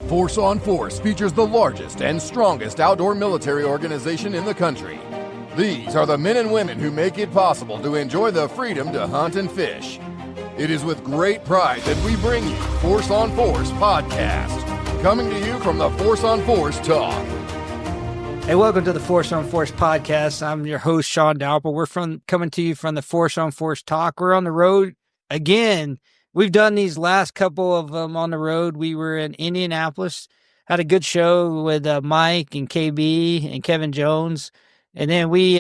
Force on Force features the largest and strongest outdoor military organization in the country. These are the men and women who make it possible to enjoy the freedom to hunt and fish. It is with great pride that we bring you Force on Force podcast, coming to you from the Force on Force Talk. Hey, welcome to the Force on Force podcast. I'm your host, Shawn Dalrymple. We're coming to you from the Force on Force Talk. We're on the road again. We've done these last couple of them on the road. We were in Indianapolis, had a good show with Mike and KB and Kevin Jones. And then we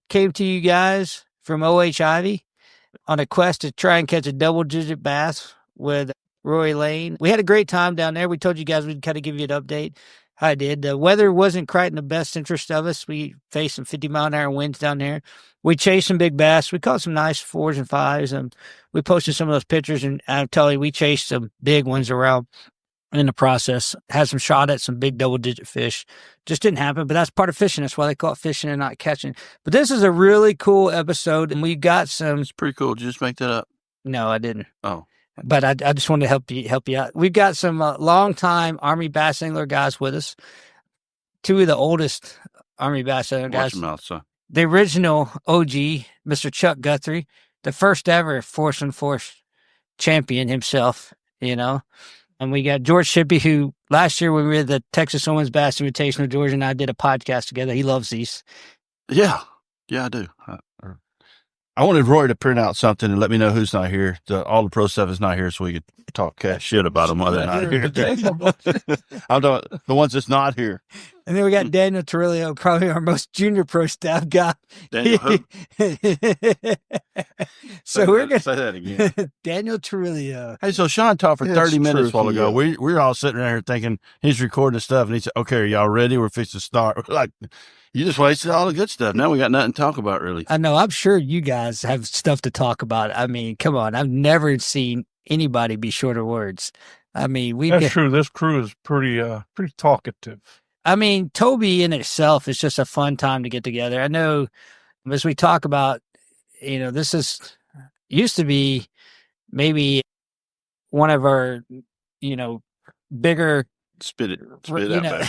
came to you guys from O.H. Ivy on a quest to try and catch a double-digit bass with Roy Lane. We had a great time down there. We told you guys we'd kind of give you an update. I did. The weather wasn't quite in the best interest of us. We faced some 50-mile-an-hour winds down there. We chased some big bass. We caught some nice 4s and 5s, and we posted some of those pictures, and I'm telling you, we chased some big ones around in the process. Had some shot at some big double-digit fish. Just didn't happen, but that's part of fishing. That's why they call it fishing and not catching. But this is a really cool episode, and we got some... It's pretty cool. Did you just make that up? No, I didn't. Oh. But I just wanted to help you out. We've got some long-time Army Bass Angler guys with us. Two of the oldest Army Bass Angler guys. Watch your mouth, son. The original OG, Mr. Chuck Guthrie, the first ever Force on Force champion himself, you know. And we got George Shippey, who last year when we were at the Texas Oilman's Bass Invitational, George and I did a podcast together. He loves these. Yeah, I do. I wanted Roy to print out something and let me know who's not here. All the pro stuff is not here, so we could talk cash shit about them while they're not here. I'm talking the ones that's not here. And then we got Daniel Torrillo, probably our most junior pro staff guy. Daniel who? So we're going to say that again. Daniel Torrillo. Hey, so Shawn talked for 30 minutes a while ago. Yeah. We were all sitting around here thinking he's recording stuff, and he said, "Okay, are y'all ready? We're fixing to start." We're like, you just wasted all the good stuff. Now we got nothing to talk about, really. I know. I'm sure you guys have stuff to talk about. I mean, come on. I've never seen anybody be short of words. I mean, That's true. This crew is pretty talkative. I mean, Toby in itself is just a fun time to get together. I know as we talk about, you know, this used to be maybe one of our, you know, bigger. Spit it out know,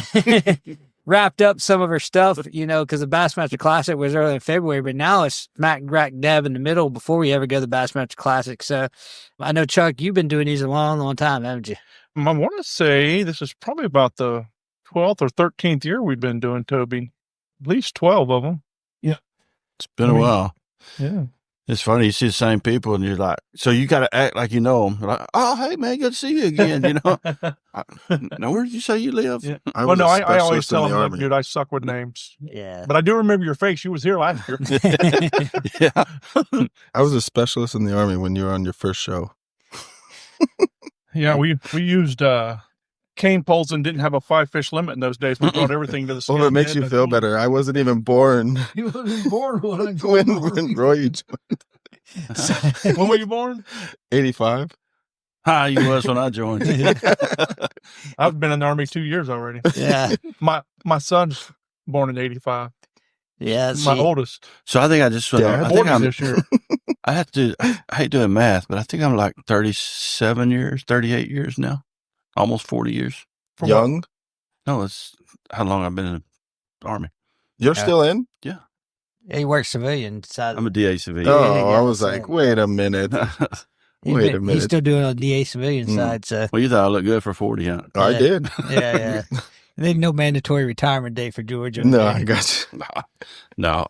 wrapped up some of our stuff, you know, because the Bassmaster Classic was early in February, but now it's smack dab in the middle before we ever go to the Bassmaster Classic. So I know, Chuck, you've been doing these a long time, haven't you? I want to say this is probably about the 12th or 13th year we've been doing Toby. At least 12 of them. Yeah. It's been a while. Yeah. It's funny. You see the same people and you're like, so you got to act like you know them. Like, oh, hey, man, good to see you again. You know, now, where did you say you live? Yeah. I always tell them, dude, I suck with names. Yeah. But I do remember your face. You was here last year. Yeah. I was a specialist in the Army when you were on your first show. Yeah, we used cane poles and didn't have a 5-fish limit in those days. We brought everything to the skin. Well, it makes you feel better. I wasn't even born. You wasn't born when when Roy joined. When were you born? 85. Hi, you was when I joined. I've been in the Army 2 years already. Yeah. My son's born in 85. Yeah. My oldest. So I think I just went. Yeah, I think 40 this year. I have to. I hate doing math, but I think I'm like 37 years, 38 years now, almost 40 years. Young? No, it's how long I've been in the Army. You're still in? Yeah, He works civilian side. I'm a DA civilian. Oh, yeah, I was like, wait a minute. Wait a minute. He's still doing a DA civilian side, so. Well, you thought I looked good for 40, huh? I did. Yeah. And then no mandatory retirement date for George. No, I got you. No,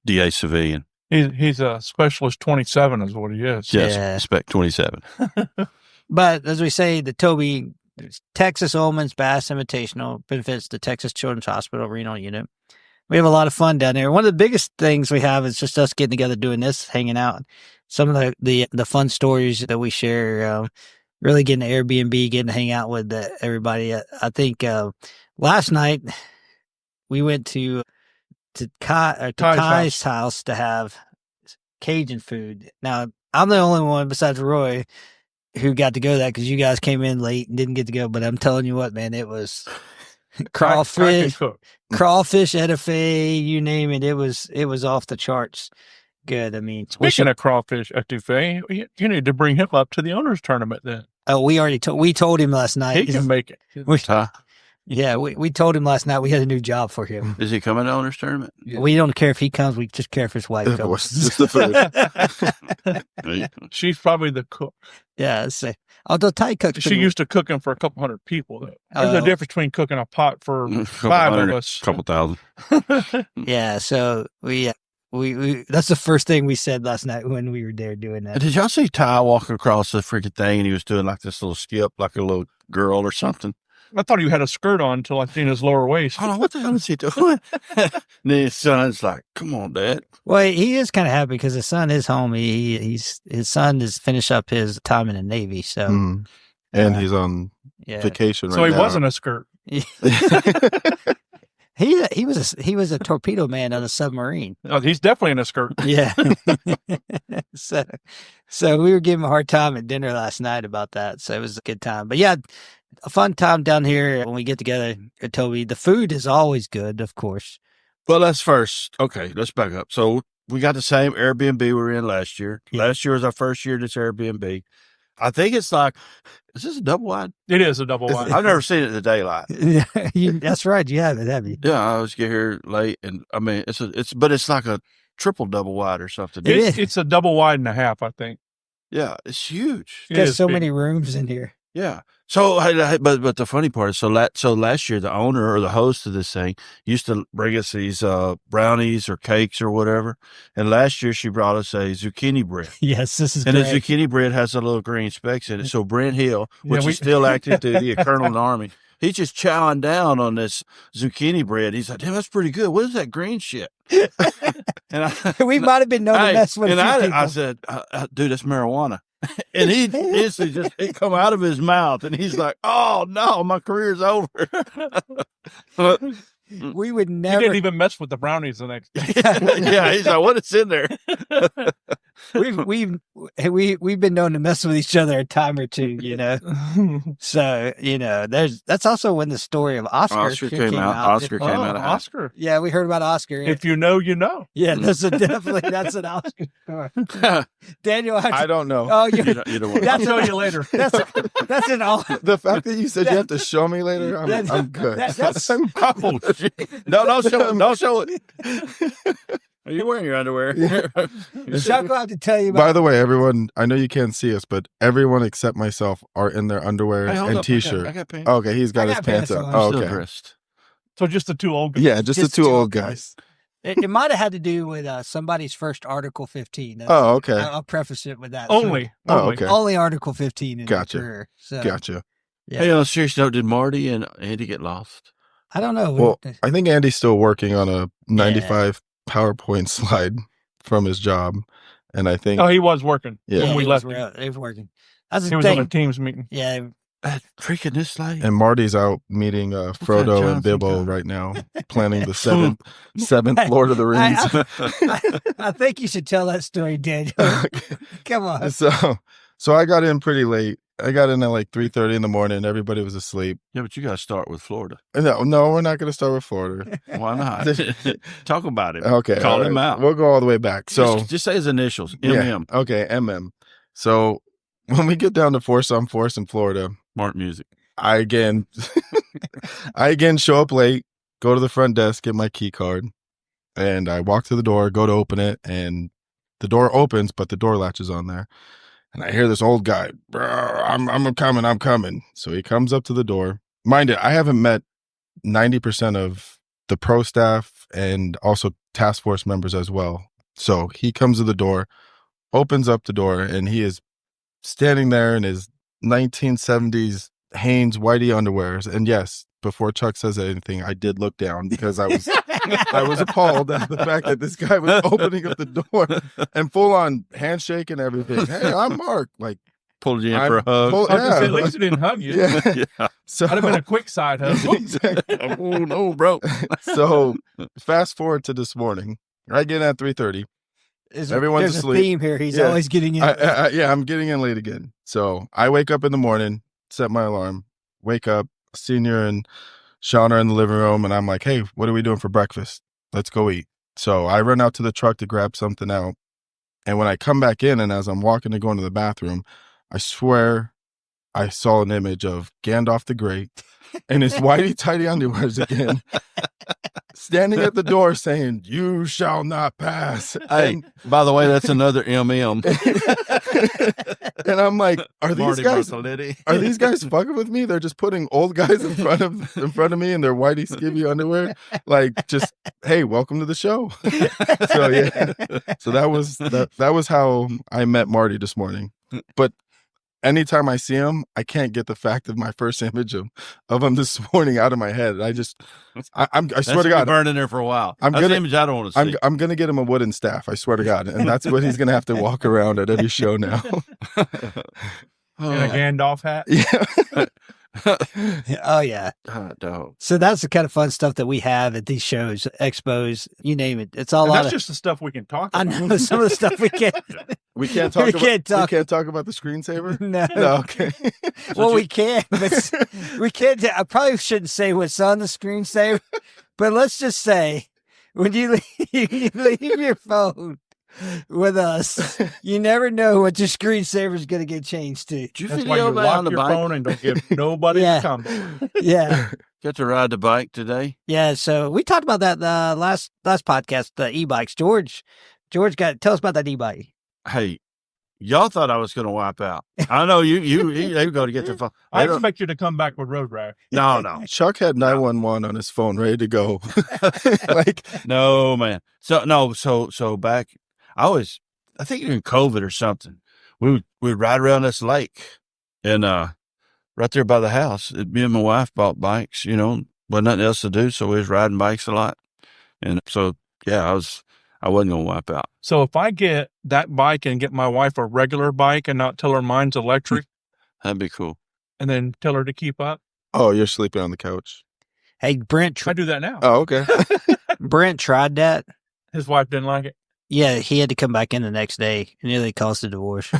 DA civilian. He's a specialist 27 is what he is. Yes, Yeah. spec 27. But as we say, the Toby Texas Oilman's Bass Invitational benefits the Texas Children's Hospital Renal Unit. We have a lot of fun down there. One of the biggest things we have is just us getting together, doing this, hanging out. Some of the fun stories that we share, really getting to Airbnb, getting to hang out with everybody. I think last night we went to Kai's house to have Cajun food. Now, I'm the only one besides Roy who got to go to that because you guys came in late and didn't get to go. But I'm telling you what, man, it was crawfish, etouffee, you name it. It was off the charts. good. I mean, Speaking of crawfish etouffee, you need to bring him up to the owners tournament then. oh, we told him last night. He can make it. Huh? Yeah, we told him last night we had a new job for him. Is he coming to owners tournament? We don't care if he comes. We just care if his wife comes. Just the food. She's probably the cook. Yeah, so although Thai cook, She used to cooking for a couple hundred people. Though. There's a difference between cooking a pot for 5 of us. Couple thousand. yeah. So we that's the first thing we said last night when we were there doing that. Did y'all see Ty walk across the freaking thing and he was doing like this little skip, like a little girl or something? I thought he had a skirt on until I seen his lower waist. Hold on, what the hell is he doing? And then his son's like, "Come on, Dad." Well, he is kind of happy because his son is home. His son has finished up his time in the Navy, so And he's on yeah. vacation right So he now. wasn't a skirt. He was a torpedo man on a submarine. Oh, he's definitely in a skirt. Yeah. so we were giving him a hard time at dinner last night about that. So it was a good time. But yeah, a fun time down here when we get together at Toby. The food is always good, of course. Well, let's back up. So we got the same Airbnb we were in last year. Yeah. Last year was our first year at this Airbnb. I think it's like, is this a double wide? It is a double wide. I've never seen it in the daylight. Yeah, that's right. You have it, have you? Yeah, I always get here late, and I mean, it's like a triple double wide or something. It is. It's a double wide and a half, I think. Yeah, it's huge. It There's is so big. many rooms in here. Yeah. So, but the funny part is, so last year, the owner or the host of this thing used to bring us these brownies or cakes or whatever. And last year, she brought us a zucchini bread. Yes, this is And the great. zucchini bread has a little green specks in it. So Brent Hill, which Yeah, is still active duty, a colonel in the Army, he's just chowing down on this zucchini bread. He's like, "Damn, that's pretty good. What is that green shit?" And We might have been known to mess with a few people. I said, "Dude, that's marijuana." And he instantly it come out of his mouth, and he's like, "Oh no, my career's over." We would You never. didn't even mess with the brownies the next day. Yeah, he's like, "What is in there?" We've been known to mess with each other a time or two, you know. So that's also when the story of Oscar came out. Oscar came out of house. Oscar. Yeah, we heard about Oscar. If you know, you know. Yeah, that's an Oscar story. Daniel, I don't know. Oh, You don't want I'll show you later. that's an all. The fact that you said you have to show me later, I'm good. That's Oh, shit. No, don't show it. Don't show it. Are you wearing your underwear? Chuck will have to tell you By about. the way, everyone, I know you can't see us, but everyone except myself are in their underwear Hey, hold and up. t-shirt. I got pants. Okay, he's got I his got pants pants up. on. Oh, Still okay. dressed. So just the two old guys. Yeah, just the two old guys. It might have had to do with somebody's first Article 15. Oh, okay. I'll preface it with that. Only. Oh, only. okay. Only Article 15 in Gotcha. their career. So, Gotcha. yeah. Hey, on a serious note, did Marty and Andy get lost? I don't know. Well, I think Andy's still working on a 95 PowerPoint slide from his job. And I think, Oh, he was working. yeah. When we he left. was working. That's He the was on a thing. Teams meeting. Yeah. Freaking this lady. And Marty's out meeting Frodo and Jonathan Bibbo got? right now, planning the seventh Lord of the Rings. I think you should tell that story, Daniel. Come on. So I got in pretty late. I got in at like 3:30 in the morning. Everybody was asleep. Yeah, but you got to start with Florida. No, we're not going to start with Florida. Why not? Talk about it. Okay. Call all him right. out. We'll go all the way back. So just say his initials. yeah, MM. okay, MM. So when we get down to Force on Force in Florida, Mark Music. I again show up late, go to the front desk, get my key card, and I walk to the door, go to open it, and the door opens, but the door latch is on there. And I hear this old guy, I'm coming. So he comes up to the door. Mind it, I haven't met 90% of the pro staff and also task force members as well. So he comes to the door, opens up the door, and he is standing there in his 1970s Hanes whitey underwears. And yes, before Chuck says anything, I did look down because I was appalled at the fact that this guy was opening up the door and full on handshake and everything. Hey, I'm Mark. Like, Pulled you in for a hug. At least he didn't hug you. Yeah. So That'd have been a quick side hug. Oh, no, bro. So fast forward to this morning. I get in at 3:30. Everyone's There's asleep. a theme here. He's Yeah. always getting in. Yeah, I'm getting in late again. So I wake up in the morning, set my alarm, wake up, Senior and Shawn are in the living room, and I'm like, hey, what are we doing for breakfast? Let's go eat. So I run out to the truck to grab something out. And when I come back in, and as I'm walking to go into the bathroom, I swear I saw an image of Gandalf the Great in his whitey-tighty underwears again, standing at the door saying, "You shall not pass." Hey, by the way, that's another MM. And I'm like, are these guys Martelliti. fucking with me? They're just putting old guys in front of me in their whitey skivvy underwear. Like, just, hey, welcome to the show. So yeah. So that was how I met Marty this morning. But anytime I see him, I can't get the fact of my first image of him this morning out of my head. I swear to God, burning there for a while. That's the image I don't want to see. I'm gonna get him a wooden staff. I swear to God, and that's what he's gonna have to walk around at every show now. In a Gandalf hat. Yeah. Oh yeah. Dog. So that's the kind of fun stuff that we have at these shows, expos, you name it. It's all And a lot that's of. just the stuff we can talk I about. know some of the stuff we can't. We can't talk. We about, can't talk. We can't talk about the screensaver. No. No. Okay. Well, we can, but we can't. I probably shouldn't say what's on the screensaver, but let's just say when you leave your phone with us, you never know what your screensaver is going to get changed to. Did you That's why video you that lock on the your bike? phone and don't give nobody Yeah. a comment. Yeah, Got to ride the bike today. yeah. So we talked about that last podcast, the e-bikes. George tell us about that e-bike. Hey, y'all thought I was going to wipe out. I know they go to get their phone. I expect you to come back with road rash. No. Chuck had 911 on his phone ready to go. Like, No, man. So back, I think during COVID or something, we'd ride around this lake and right there by the house, me and my wife bought bikes, wasn't nothing else to do. So we was riding bikes a lot. And so, yeah, I wasn't going to wipe out. So if I get that bike and get my wife a regular bike and not tell her mine's electric That'd be cool. and then tell her to keep up, oh, you're sleeping on the couch. Hey, Brent. I do that now. Oh, okay. Brent tried that. His wife didn't like it. Yeah, he had to come back in the next day. It nearly caused a divorce.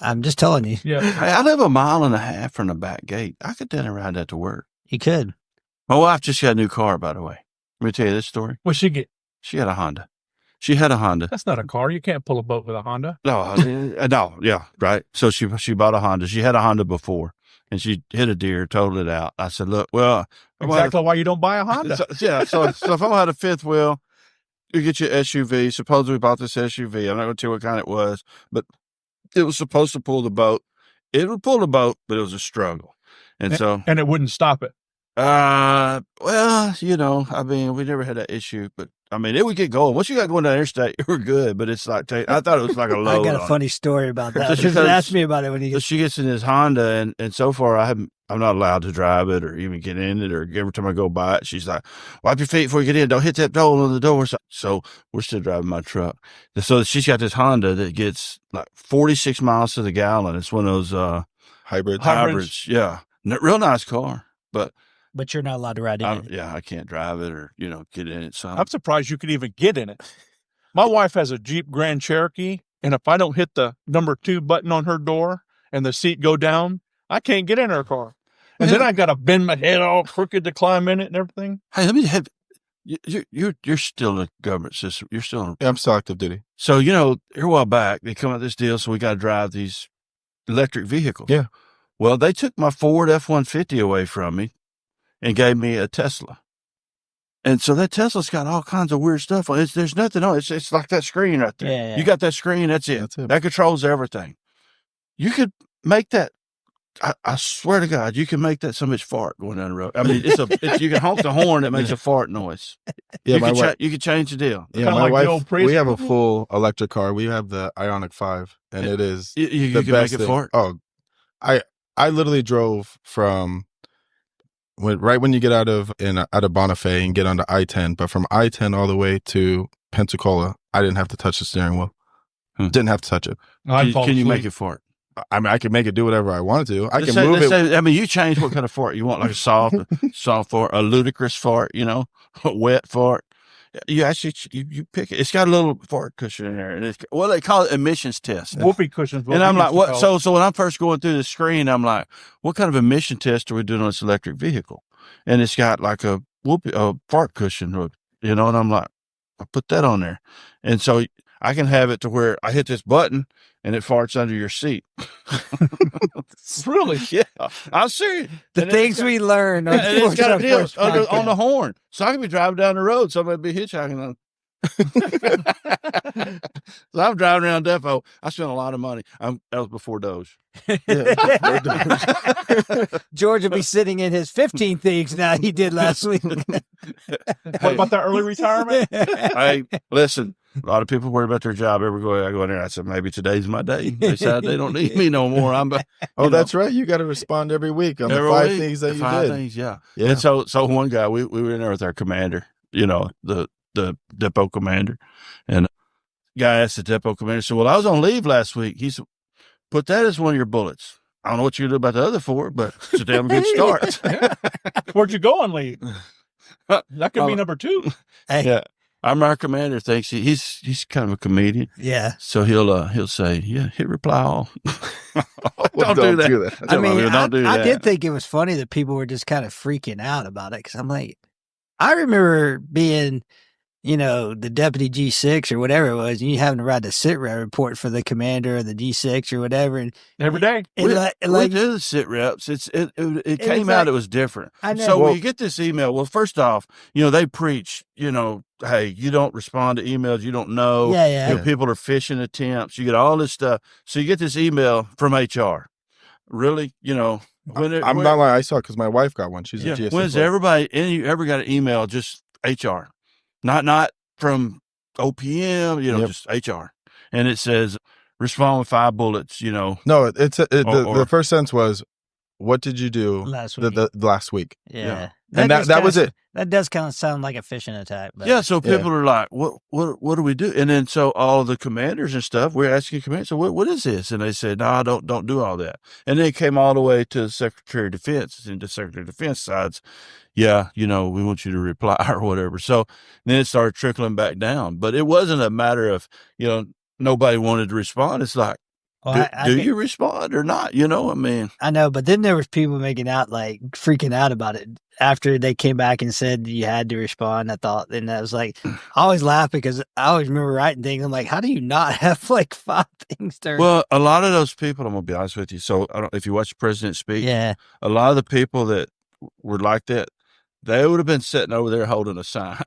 I'm just telling you, Yeah. Hey, I live 1.5 miles from the back gate. I could then ride that to work. he could. My wife just got a new car, by the way. Let me tell you this story. What'd she get? She had a Honda. She had a Honda. That's not a car. You can't pull a boat with a Honda. No, yeah, right. So she bought a Honda. She had a Honda before, and she hit a deer, totaled it out. I said, "Look, well, Exactly why you don't buy a Honda. So if I had a fifth wheel, you get your SUV. Suppose we bought this SUV. I'm not going to tell you what kind it was, but it was supposed to pull the boat. It would pull the boat, but it was a struggle. And so, And it wouldn't stop it. well, I mean, we never had that issue, but I mean, it would get going. Once you got going down the interstate, you were good, but it's like, I thought it was like a load. I got a on funny story about that. So Just ask me about it when you So get. she gets in this Honda, and so far I'm not allowed to drive it or even get in it. Or every time I go by it, she's like, "Wipe your feet before you get in. Don't hit that hole on the door." So we're still driving my truck. So she's got this Honda that gets like 46 miles to the gallon. It's one of those hybrids. Yeah, real nice car, but But you're not allowed to ride in it. I can't drive it or get in it. So I'm surprised you could even get in it. My wife has a Jeep Grand Cherokee, and if I don't hit the number 2 button on her door and the seat go down, I can't get in her car. And then I got to bend my head all crooked to climb in it and everything. Hey, let me have you're still in the government system. You're still in. Yeah, I'm still active duty. So here a while back they come out with this deal, so we got to drive these electric vehicles. Yeah. Well, they took my Ford F-150 away from me and gave me a Tesla. And so that Tesla's got all kinds of weird stuff on it. There's nothing on it. It's like that screen right there. Yeah. You got that screen, that's it. That's it. That controls everything. You could make that. I swear to God, you can make that so much fart going down the road. I mean, you can honk the horn that makes a fart noise. Yeah, You could change the deal. Yeah, Kinda my like the wife. old Prius. We have a full electric car. We have the Ioniq 5, and it is You the can best make it thing. fart. Oh, I literally drove from right when you get out of Bonifay and get onto I-10, but from I-10 all the way to Pensacola, I didn't have to touch the steering wheel. Didn't have to touch it. Can you make it fart? I mean, I can make it do whatever I wanted to. I can Let's move it. say, I mean, you change what kind of fart you want, like a soft fart, a ludicrous fart, a wet fart. You actually you pick it. It's got a little fart cushion in there, and they call it emissions test. Whoopee cushions. And I'm like, what? So when I'm first going through the screen, I'm like, what kind of emission test are we doing on this electric vehicle? And it's got like a fart cushion, and I'm like, I put that on there, and so I can have it to where I hit this button and it farts under your seat. Really? Yeah, I'm serious. The And things we learn on, and it's got a deal on the podcast. horn, so I can be driving down the road. Somebody be hitchhiking on. So I'm driving around depot. I spent a lot of money. That was before Doge. George will be sitting in his 15 things now he did last week. What about that early retirement? Hey, listen. A lot of people worry about their job. Everywhere I go in there, I said, maybe today's my day. They said they don't need me no more. That's right. You got to respond every week on the 5 things that you five did. things, yeah. And so one guy, we were in there with our commander, the depot commander, and guy asked the depot commander, said, well, I was on leave last week. He said, put that as one of your bullets. I don't know what you do about the other 4, but it's a damn good start. Where'd you go on leave? That could be number 2. Hey. Yeah. Our commander thinks he's kind of a comedian. Yeah. So he'll say, yeah, hit reply all. Don't do that. I mean, don't do that. I did think it was funny that people were just kind of freaking out about it because I'm like, I remember being, the deputy G6 or whatever it was, and you having to write the sit rep report for the commander of the G6 or whatever. And Every day. We do the sit reps. It came out. It was different. I know. So when you get this email, well, first off, they preach, hey, you don't respond to emails you don't know. Yeah. People are phishing attempts. You get all this stuff. So you get this email from HR. Really? I'm not lying. I saw it because my wife got one. She's a GS. When's everybody, you ever got an email, just HR? Not from OPM, just HR. And it says, respond with 5 bullets, No, the first sentence was, what did you do last week? The last week? Yeah. And that was it. That does kind of sound like a phishing attack. But. Yeah, so people are like, what do we do? And then so all the commanders and stuff, we're asking commanders, so what is this? And they said, no, don't do all that. And then it came all the way to the Secretary of Defense, and the Secretary of Defense sides, yeah, we want you to reply or whatever. So then it started trickling back down. But it wasn't a matter of, nobody wanted to respond. It's like, do you respond or not? I know, but then there was people freaking out about it after they came back and said you had to respond. I thought, and I was like, I always laugh because I always remember writing things. I'm like, how do you not have 5 things to? Well, a lot of those people, I'm gonna be honest with you. So if you watch the president speak, yeah, a lot of the people that were like that, they would have been sitting over there holding a sign.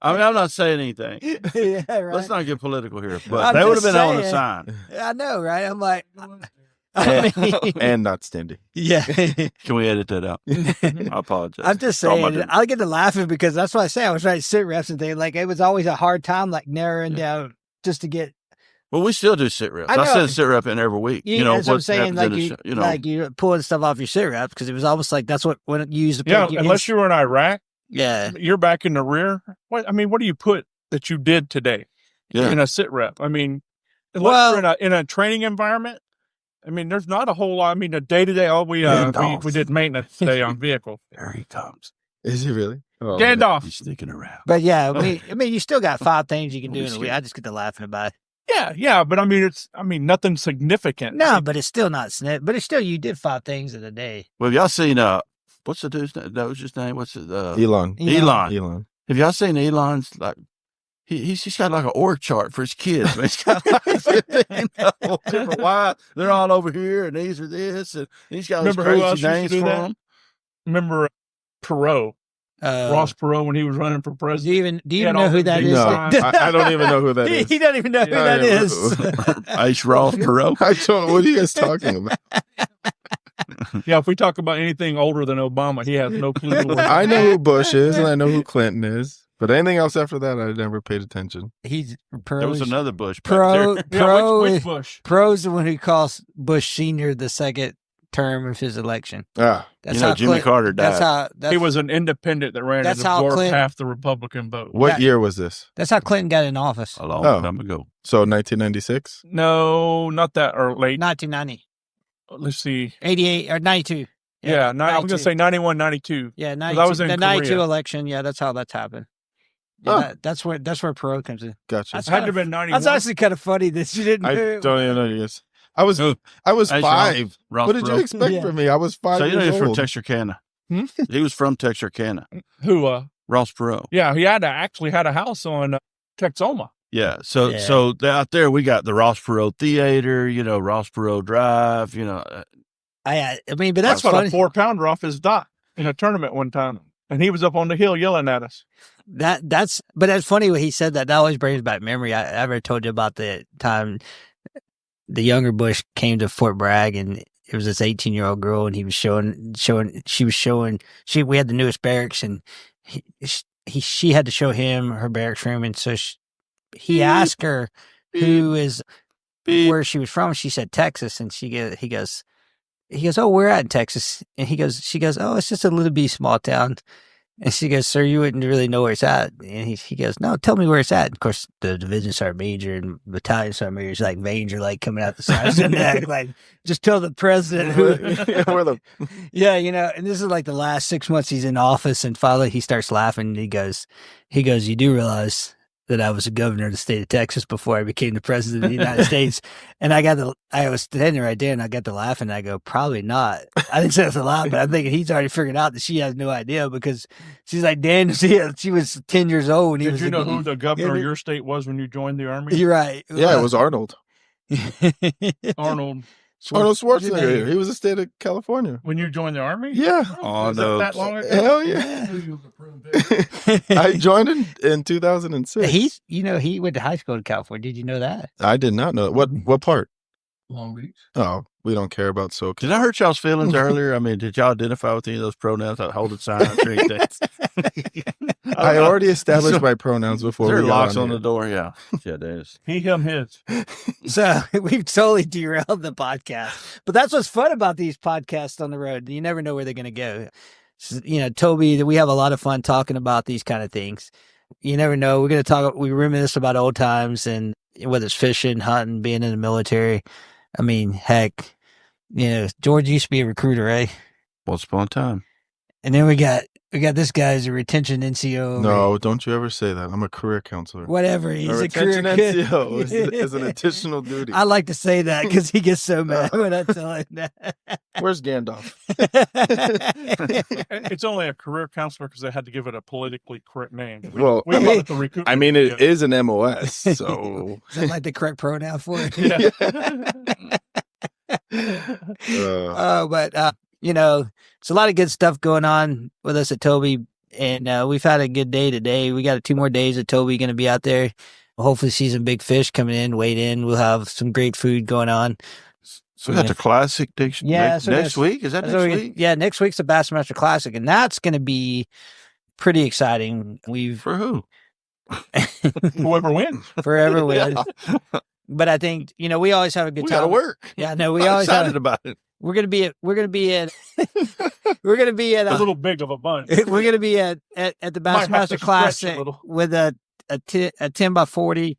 I'm not saying anything. Yeah, right. Let's not get political here, but they would have been holding a sign. I know, right? I'm like, and not Stindy. Yeah. Can we edit that out? I apologize. I'm just saying, I get to laughing because that's what I say. I was writing sit reps and things it was always a hard time, narrowing down just to get. Well, we still do sit reps. I send a sit rep in every week. That's what I'm saying. You're pulling stuff off your sit reps because it was almost like that's what when you used to. Yeah, unless you were in Iraq. Yeah, you're back in the rear. What do you put that you did today in a sit rep? Unless you're in a training environment. There's not a whole lot. A day to day. We did maintenance today on vehicles. There he comes. Is he really? Oh, Gandalf. He's sneaking around. But yeah, you still got 5 things you can do in a week. I just get to laughing about it. Yeah, but it's nothing significant. No, but it's still not snip. But it's still you did 5 things in a day. Well, have y'all seen what's the dude's name? That was his name. What's it? Elon. Have y'all seen Elon's he's got an org chart for his kids. He's got 15 different why they're all over here and these are this and he's got crazy names for them. Remember Perot? Ross Perot when he was running for president. Do you even know who that is? No, I don't even know who that is. He don't even know who that is. Ice Ross Perot. I don't know. What are you guys talking about? Yeah, if we talk about anything older than Obama, he has no clue. I know who Bush is and I know who Clinton is. But anything else after that, I never paid attention. There was another Bush. Which Bush? Perot's the one who calls Bush Sr. the second term of his election. That's how Jimmy Carter died. He was an independent that ran and absorbed half the Republican vote. What year was this? That's how Clinton got in office. A long time ago. So 1996? No, not that or late. 1990. Let's see. 88 or 92. Yeah, I was going to say 91, 92. Yeah, 92. I was in the Korea. 92 election. Yeah, that's how that's happened. Yeah, that's where Perot comes in. Gotcha. It had to have been 91. That's actually kind of funny that you didn't. I don't even know yes. I was 5. What did you expect from me? I was 5 years old. He was from Texarkana. He was from Texarkana. Who? Ross Perot. Yeah, he had a house on Texoma. Yeah. So Yeah. so out there we got the Ross Perot Theater, Ross Perot Drive, I mean, but I that's caught funny. a 4-pounder off his dock in a tournament one time, and he was up on the hill yelling at us. But that's funny when he said that. That always brings back memory. I ever told you about the time the younger Bush came to Fort Bragg, and it was this 18-year-old girl, and he was showing. We had the newest barracks, and she had to show him her barracks room, and so he asked her where she was from. She said Texas, and he goes, oh, we're at in Texas, and she goes, oh, it's just a little bitty small town. And she goes, sir, you wouldn't really know where it's at. And he goes, no, tell me where it's at. Of course, the division sergeant major and battalion sergeant major is like veins are like coming out the side of their neck. Like, just tell the president yeah, and this is like the last 6 months he's in office. And finally he starts laughing. And he goes, you do realize that I was a governor of the state of Texas before I became the president of the United States. And I was standing right there and I got to laughing. And I go, probably not. I didn't say it's a lot, but I'm thinking he's already figured out that she has no idea because she's like, Dan, she was 10 years old. Did you know who the governor of your state was when you joined the Army? You're right. Yeah, it was Arnold. Arnold. Arnold Schwarzenegger. He was the state of California. When you joined the Army? Yeah. Oh, Is no. that long ago? Hell yeah. I joined in 2006. He went to high school in California. Did you know that? I did not know. What part? Long Beach. Oh, we don't care about SoCal. Did I hurt y'all's feelings earlier? I mean, did y'all identify with any of those pronouns? I hold it signs or anything? I already established my pronouns before There we are got locks on on here. the door. Yeah. Yeah, there is. He, him, his. So we've totally derailed the podcast. But that's what's fun about these podcasts on the road. You never know where they're going to go. So, Toby, we have a lot of fun talking about these kind of things. You never know. We're going to we reminisce about old times and whether it's fishing, hunting, being in the military. I mean, heck, George used to be a recruiter, eh? Once upon a time. And then we got this guy's a retention NCO. No, don't you ever say that. I'm a career counselor. Whatever. He's a career retention NCO is an additional duty. I like to say that because he gets so mad when I tell him that. Where's Gandalf? It's only a career counselor because they had to give it a politically correct name. Well, We call it the recruitment. I mean, it is an MOS, so. Is that like the correct pronoun for it? Yeah. But it's a lot of good stuff going on with us at Toby, and we've had a good day today. We got 2 more days of Toby going to be out there. We'll hopefully see some big fish coming in, wade in. We'll have some great food going on. So we got the Classic next week? Is that next week? Yeah, next week's the Bassmaster Classic, and that's going to be pretty exciting. For who? Whoever wins. Forever wins. But I think, we always have a good We time. got to work. Yeah, no, we I'm always excited about it. We're gonna be at A little big of a bunch. we're gonna be at the Might have to Bassmaster stretch a Classic little. with a 10 by 40.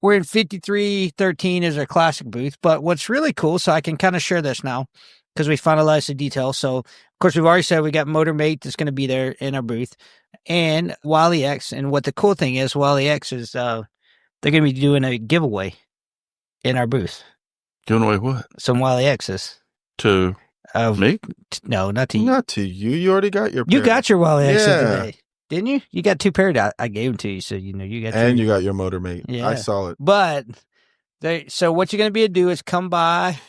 We're in 5313 as our classic booth. But what's really cool, so I can kind of share this now because we finalized the details. So of course we've already said we got Motor Mate that's gonna be there in our booth and Wily X. And what the cool thing is, Wily X is they're gonna be doing a giveaway in our booth. Giving away what? Some Wily X's. To me? No, not to you. Not to you. You already got your You pair. got your Wally X Yeah. today, didn't you? You got 2 pairs. I gave them to you, so you got. And you got your Motor Mate. Yeah. I saw it. But so what you're going to be able to do is come by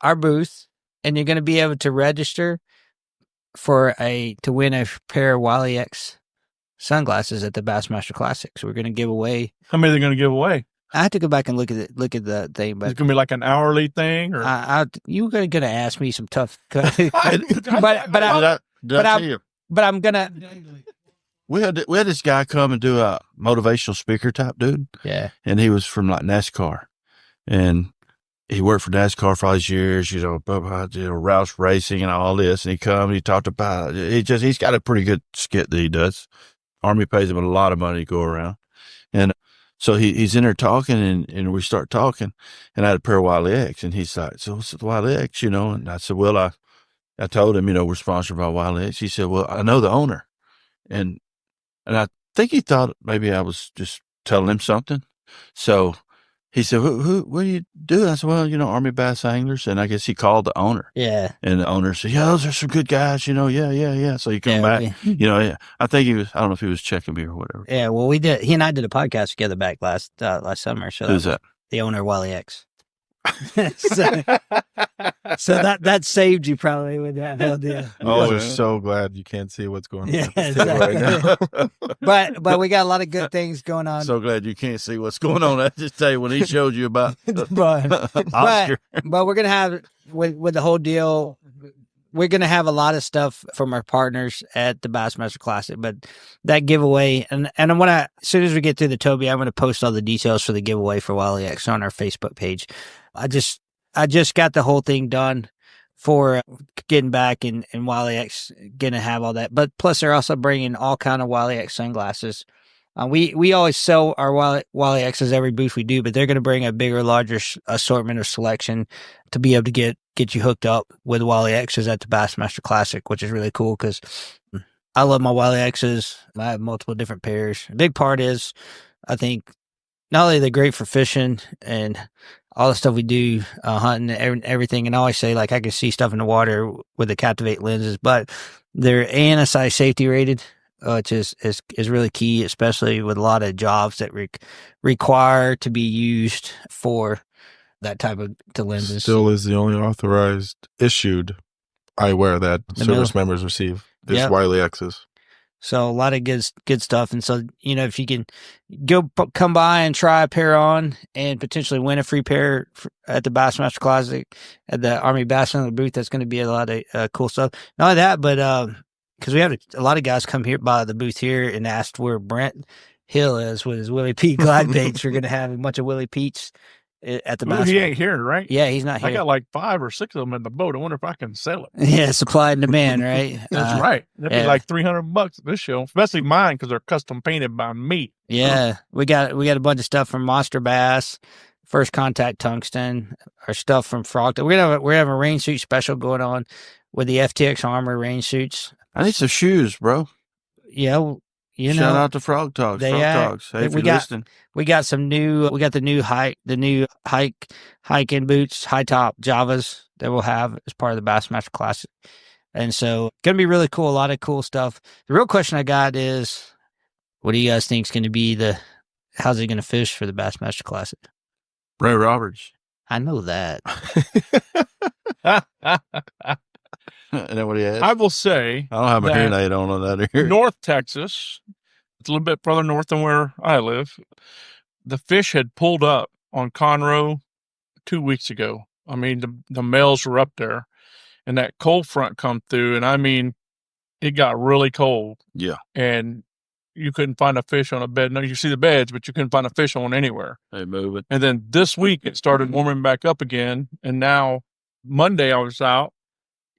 our booth, and you're going to be able to register to win a pair of Wally X sunglasses at the Bassmaster Classic. So we're going to give away. How many are they going to give away? I have to go back and look at the thing, Is but it going to be like an hourly thing? Or you're going to ask me some tough. Did I tell you? But I'm gonna. We had this guy come and do a motivational speaker type dude. Yeah. And he was from like NASCAR. And he worked for NASCAR for all these years, Roush racing and all this. And he talked about he's got a pretty good skit that he does. Army pays him a lot of money to go around. And so he's in there talking and we start talking and I had a pair of Wily X and he's like, so what's the Wily X, And I said, well, I told him, we're sponsored by Wily X. He said, well, I know the owner. And I think he thought maybe I was just telling him something. So he said, what do you do? I said, well, Army Bass Anglers. And I guess he called the owner. Yeah. And the owner said, yeah, those are some good guys, yeah. So he come back, yeah. I think I don't know if he was checking me or whatever. Yeah, well, he and I did a podcast together back last summer. So Who's that? The owner of Wally X. so that saved you probably with that whole deal. Oh, we're so glad you can't see what's going on. Yeah, Right now. but we got a lot of good things going on. So glad you can't see what's going on. I just tell you when he showed you about but we're gonna have with the whole deal. We're going to have a lot of stuff from our partners at the Bassmaster Classic, but that giveaway, and I want to, as soon as we get through the Toby, I'm going to post all the details for the giveaway for Wally X on our Facebook page. I just got the whole thing done for getting back and Wally X going to have all that. But plus they're also bringing all kind of Wally X sunglasses. We always sell our Wally X's every booth we do, but they're going to bring a bigger, larger assortment of selection to be able to get you hooked up with Wally X's at the Bassmaster Classic, which is really cool because I love my Wally X's. I have multiple different pairs. A big part is, I think, not only they're great for fishing and all the stuff we do, hunting and everything, and I always say, like, I can see stuff in the water with the Captivate lenses, but they're ANSI safety rated, which is really key, especially with a lot of jobs that require to be used for that type of lenses. Still is the only authorized issued eyewear that service members receive is Wiley X's. So a lot of good stuff. And so, if you can come by and try a pair on and potentially win a free pair at the Bassmaster Classic at the Army Bassmaster booth, that's going to be a lot of cool stuff. Not only that, but because we have a lot of guys come here by the booth here and asked where Brent Hill is with his Willie Pete glide baits. We're going to have a bunch of Willie Pete's at the Bassmaster. He ain't here, right? Yeah, he's not here. I got like 5 or 6 of them in the boat. I wonder if I can sell it. Yeah, supply and demand, right? That's right. That'd be like $300 at this show, especially mine because they're custom painted by me. Yeah, we got a bunch of stuff from Monster Bass, First Contact Tungsten, our stuff from Frog. We're having a rain suit special going on with the FTX Armor rain suits. I need some shoes, bro. Yeah, shout out to Frog Talks. Frog Talks. Hey, if you're listening. We got the new hiking boots, high top Javas that we'll have as part of the Bassmaster Classic. And so it's going to be really cool. A lot of cool stuff. The real question I got is, what do you guys think is going to be how's he going to fish for the Bassmaster Classic? Ray Roberts. I know that. And then what he has? I will say, I don't have a hearing aid on that here. North Texas, it's a little bit further north than where I live. The fish had pulled up on Conroe 2 weeks ago. I mean, the males were up there, and that cold front come through, and I mean, it got really cold. Yeah. And you couldn't find a fish on a bed. No, you see the beds, but you couldn't find a fish on anywhere. They move it. And then this week it started warming back up again, and now Monday I was out,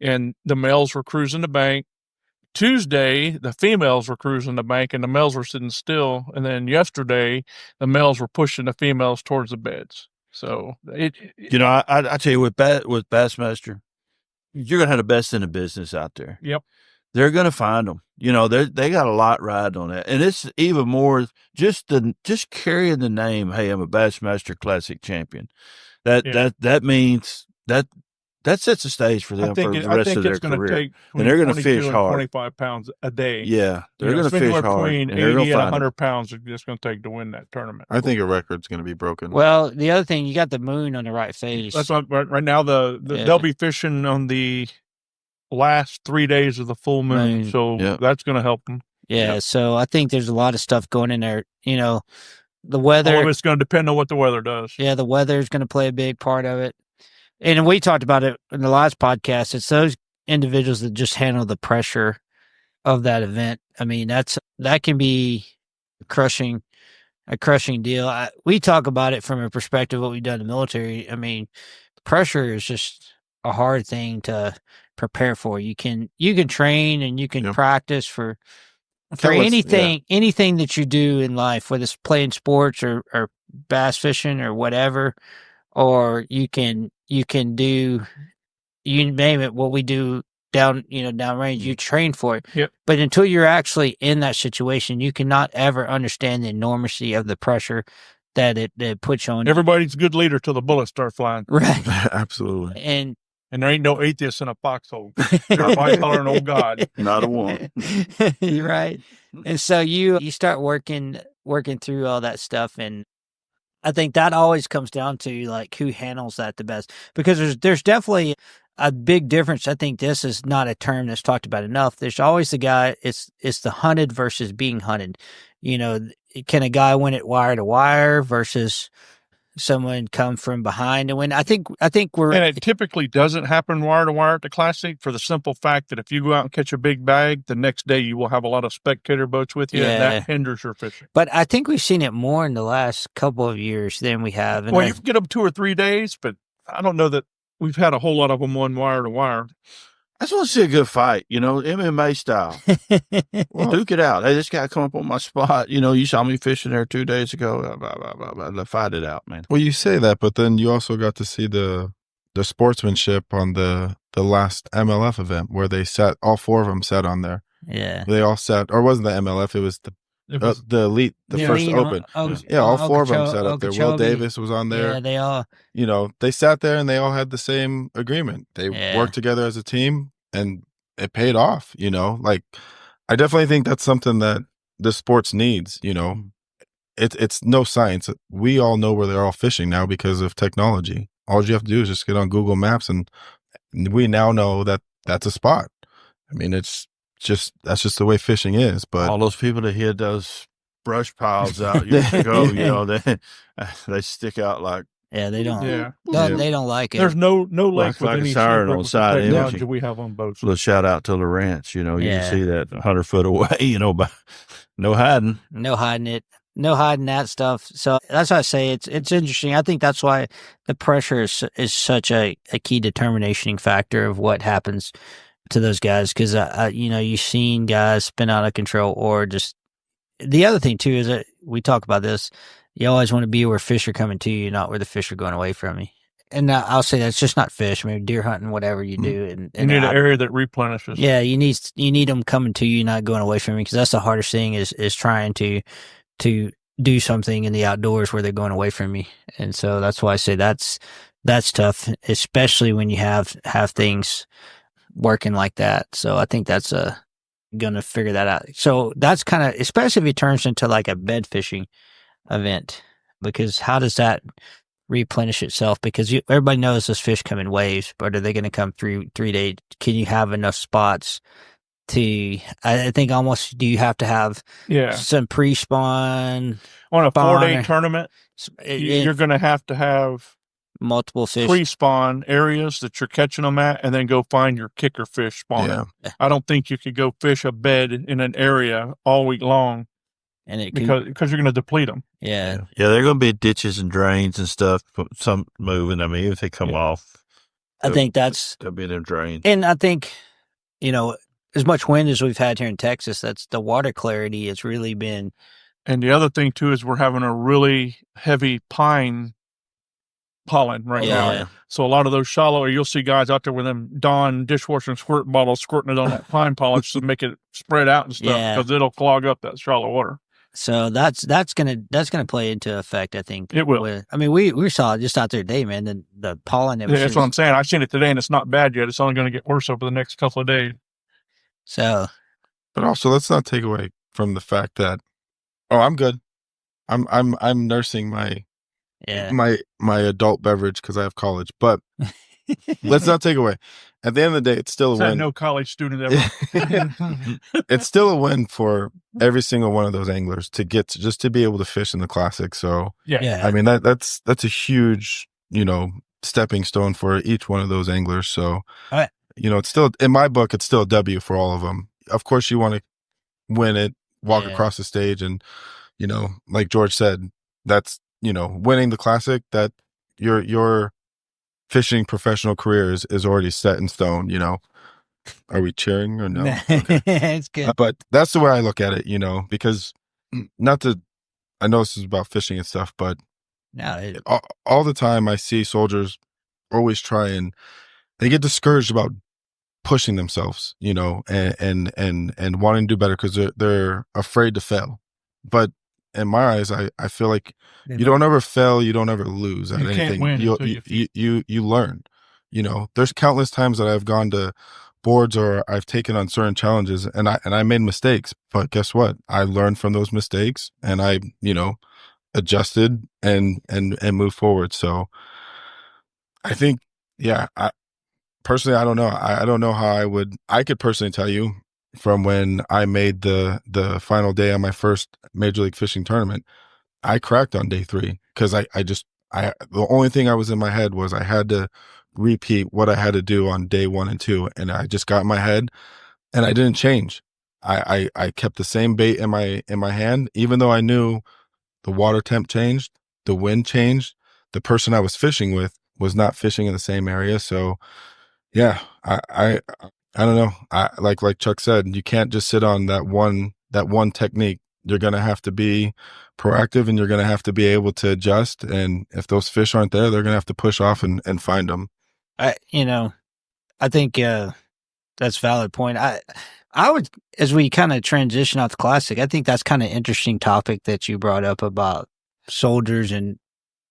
and the males were cruising the bank. Tuesday, the females were cruising the bank and the males were sitting still. And then yesterday, the males were pushing the females towards the beds. So I tell you, with Bassmaster, you're gonna have the best in the business out there. Yep, they're gonna find them. They got a lot riding on that, and it's even more just carrying the name. Hey, I'm a Bassmaster Classic champion. That means that sets the stage for them for the rest of their career. And they're going to fish hard. 25 pounds a day. Yeah, they're going to fish hard. Between 80 and 100 pounds are just going to take to win that tournament. I think a record's going to be broken. Well, the other thing, you got the moon on the right phase. That's what, right now, they'll be fishing on the last 3 days of the full moon. So that's going to help them. Yeah, so I think there's a lot of stuff going in there. The weather. All of it's going to depend on what the weather does. Yeah, the weather is going to play a big part of it. And we talked about it in the last podcast. It's those individuals that just handle the pressure of that event. I mean, that can be a crushing deal. We talk about it from a perspective of what we've done in the military. I mean, pressure is just a hard thing to prepare for. You can train and you can practice for anything that you do in life, whether it's playing sports or bass fishing or whatever, or you can do, you name it, what we do downrange, you train for it. Yep. But until you're actually in that situation, you cannot ever understand the enormity of the pressure that it puts you on. Everybody's a good leader till the bullets start flying. Right. Absolutely. And there ain't no atheists in a foxhole. Everybody hollering, "Oh God!" Not a one. You're right. And so you start working through all that stuff, and I think that always comes down to like who handles that the best, because there's definitely a big difference. I think this is not a term that's talked about enough. There's always the guy. It's the hunted versus being hunted. You know, can a guy win it wire to wire versus someone come from behind and win? I think we're, And it typically doesn't happen wire to wire at the Classic, for the simple fact that if you go out and catch a big bag, the next day you will have a lot of spectator boats with you, and that hinders your fishing. But I think we've seen it more in the last couple of years than we have. And Well, you can get them 2 or 3 days, but I don't know that we've had a whole lot of them on wire to wire. I just want to see a good fight, MMA style. Well, duke it out. Hey, this guy come up on my spot. You saw me fishing there 2 days ago. Blah, blah, blah, blah. Let's fight it out, man. Well, you say that, but then you also got to see the sportsmanship on the last MLF event where they all 4 of them sat on there. Yeah. They all sat, or it wasn't the MLF, it was the elite, the first open. All 4 of them sat up there. Will Davis was on there. Yeah, they all. They sat there and they all had the same agreement. They worked together as a team, and it paid off. Like, I definitely think that's something that the sports needs. It's no science. We all know where they're all fishing now because of technology. All you have to do is just get on Google Maps, and we now know that that's a spot. I mean, that's just the way fishing is. But all those people that hid those brush piles out years ago, they stick out like. Yeah, they don't. Yeah. They don't like it. There's no lake with like any a siren on side technology we have on boats. Little shout out to the ranch. You can see that 100 foot away. But no hiding. No hiding it. No hiding that stuff. So that's why I say it's interesting. I think that's why the pressure is such a key determination factor of what happens to those guys, because you've seen guys spin out of control, or just the other thing too is that we talk about this. You always want to be where fish are coming to you, not where the fish are going away from you. And I'll say that's just not fish. I mean, deer hunting, whatever you do, and you need an area that replenishes. Yeah, you need them coming to you, not going away from you, because that's the hardest thing is trying to do something in the outdoors where they're going away from you. And so that's why I say that's tough, especially when you have things working like that. So I think that's gonna figure that out. So that's kind of, especially if it turns into like a bed fishing event, because how does that replenish itself? Because everybody knows those fish come in waves, but are they going to come through 3 days? Can you have enough spots to, I think almost, do you have to have some pre-spawn on a 4-day tournament? You're going to have multiple fish pre-spawn areas that you're catching them at, and then go find your kicker fish spawner. Yeah. I don't think you could go fish a bed in an area all week long, and because you're going to deplete them. Yeah. Yeah, there are going to be ditches and drains and stuff, some moving. I mean, if they come off, I think there'll be them drains. And I think, as much wind as we've had here in Texas, that's the water clarity has really been. And the other thing too is we're having a really heavy pine pollen right now. So a lot of those shallow, you'll see guys out there with them Dawn dishwasher and squirt bottles squirting it on that pine pollen to make it spread out and stuff, because it'll clog up that shallow water. So that's gonna play into effect, I think. It will. I mean, we saw it just out there today, man. The pollen. That's what I'm saying. I've seen it today, and it's not bad yet. It's only going to get worse over the next couple of days. So, but also let's not take away from the fact that, I'm good. I'm nursing my adult beverage because I have college, but let's not take away. At the end of the day, it's still a win. No college student ever. It's still a win for every single one of those anglers to get to be able to fish in the Classic. So yeah. I mean that's a huge stepping stone for each one of those anglers. So it's still, in my book, it's still a W for all of them. Of course, you want to win it, walk across the stage, and like George said, that's winning the Classic. That your fishing professional career is already set in stone. Are we cheering or no? Okay. It's good. But that's the way I look at it. Because I know this is about fishing and stuff, but all the time I see soldiers always try, and they get discouraged about pushing themselves, and wanting to do better because they're afraid to fail. But in my eyes, I feel like you don't ever fail, you don't ever lose at You anything. can't win until You learn. You know, there's countless times that I've gone to boards or I've taken on certain challenges and I made mistakes, but guess what? I learned from those mistakes and I, you know, adjusted and moved forward. So I think, yeah, personally, I don't know. I don't know how I could personally tell you from when I made the final day on my first Major League Fishing tournament, I cracked on day 3 because the only thing I was in my head was I had to repeat what I had to do on day 1 and 2. And I just got in my head and I didn't change. I kept the same bait in my hand, even though I knew the water temp changed, the wind changed, the person I was fishing with was not fishing in the same area. So yeah, I don't know. Like Chuck said, you can't just sit on that one technique. You're gonna have to be proactive, and you're gonna have to be able to adjust. And if those fish aren't there, they're gonna have to push off and find them. I think that's a valid point. I would, as we kind of transition off the classic, I think that's kind of interesting topic that you brought up about soldiers and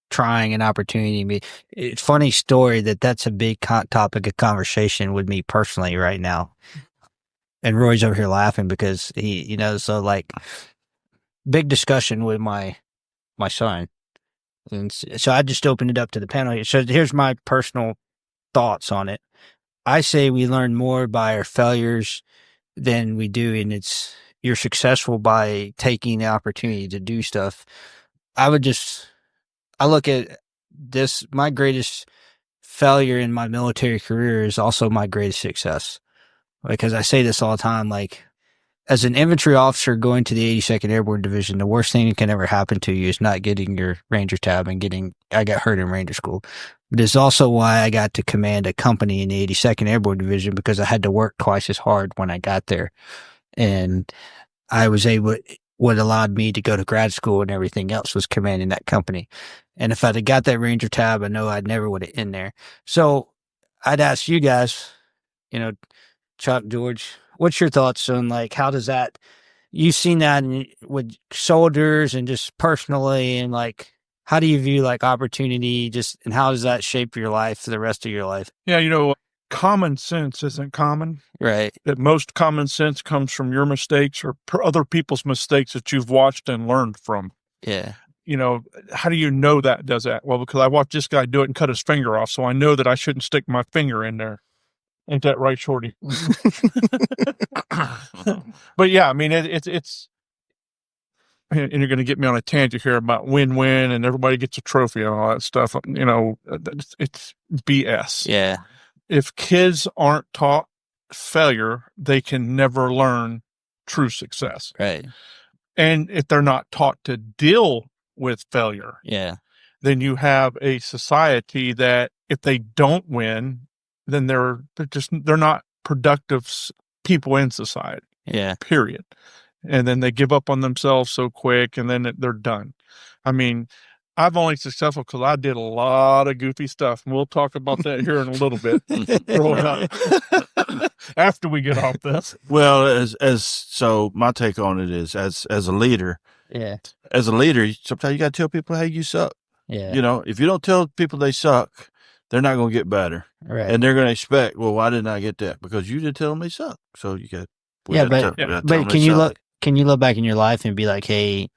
trying an opportunity. It's funny story that's a big topic of conversation with me personally right now. And Roy's over here laughing because he, so like big discussion with my son. And so I just opened it up to the panel here. So here's my personal thoughts on it. I say we learn more by our failures than we do. And you're successful by taking the opportunity to do stuff. I look at this, my greatest failure in my military career is also my greatest success. Because I say this all the time, like, as an infantry officer going to the 82nd Airborne Division, the worst thing that can ever happen to you is not getting your Ranger tab and I got hurt in Ranger School. But it's also why I got to command a company in the 82nd Airborne Division, because I had to work twice as hard when I got there. And I was what allowed me to go to grad school and everything else was commanding that company. And if I'd have got that Ranger tab, I know I'd never would have in there. So I'd ask you guys, Chuck, George, what's your thoughts on, like, how does that, you've seen that with soldiers and just personally, and like, how do you view like opportunity and how does that shape your life for the rest of your life? Yeah, common sense isn't common. Right. That most common sense comes from your mistakes or other people's mistakes that you've watched and learned from. Yeah. How do you know that does that? Well, because I watched this guy do it and cut his finger off, so I know that I shouldn't stick my finger in there. Ain't that right, Shorty? But yeah, I mean, it's, and you're going to get me on a tangent here about win-win and everybody gets a trophy and all that stuff. It's BS. Yeah. If kids aren't taught failure, they can never learn true success. Right. And if they're not taught to deal with failure, yeah, then you have a society that if they don't win, then they're not productive people in society. Yeah. Period. And then they give up on themselves so quick, and then they're done. I mean, I've only successful because I did a lot of goofy stuff, and we'll talk about that here in a little bit. After we get off this. Well, so my take on it is as a leader. Yeah. As a leader, sometimes you got to tell people, hey, you suck. Yeah. If you don't tell people they suck, they're not going to get better. Right. And they're going to expect, well, why didn't I get that? Because you didn't tell them they suck. So you got. But can you look back in your life and be like, hey,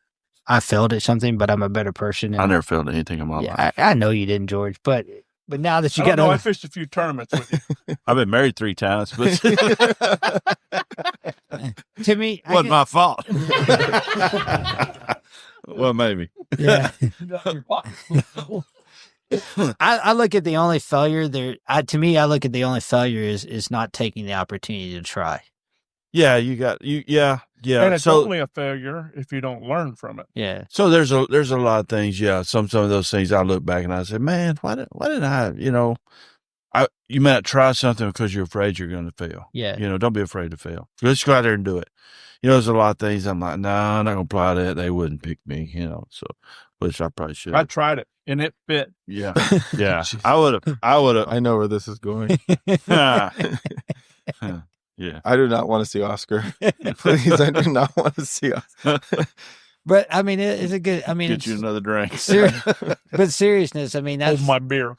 I failed at something, but I'm a better person. I never failed at anything in my life. I know you didn't, George, but now that you got, I fished a few tournaments with you. I've been married 3 times, but to me, wasn't my fault. Well, maybe. Yeah. I look at the only failure there. I look at the only failure is not taking the opportunity to try. Yeah, yeah. And it's only a failure if you don't learn from it. Yeah. So there's a lot of things. Yeah, some of those things I look back and I say, man, why didn't I? You may not try something because you're afraid you're going to fail. Yeah. Don't be afraid to fail. Just go out there and do it. There's a lot of things I'm like, no, I'm not going to apply that. They wouldn't pick me. So which I probably should. I tried it and it fit. Yeah, yeah. I would have. I know where this is going. Yeah. I do not want to see Oscar. Please, I do not want to see Oscar. But I mean, it's a good. I mean, Get you another drink. but seriousness. I mean, Hold that's my beer.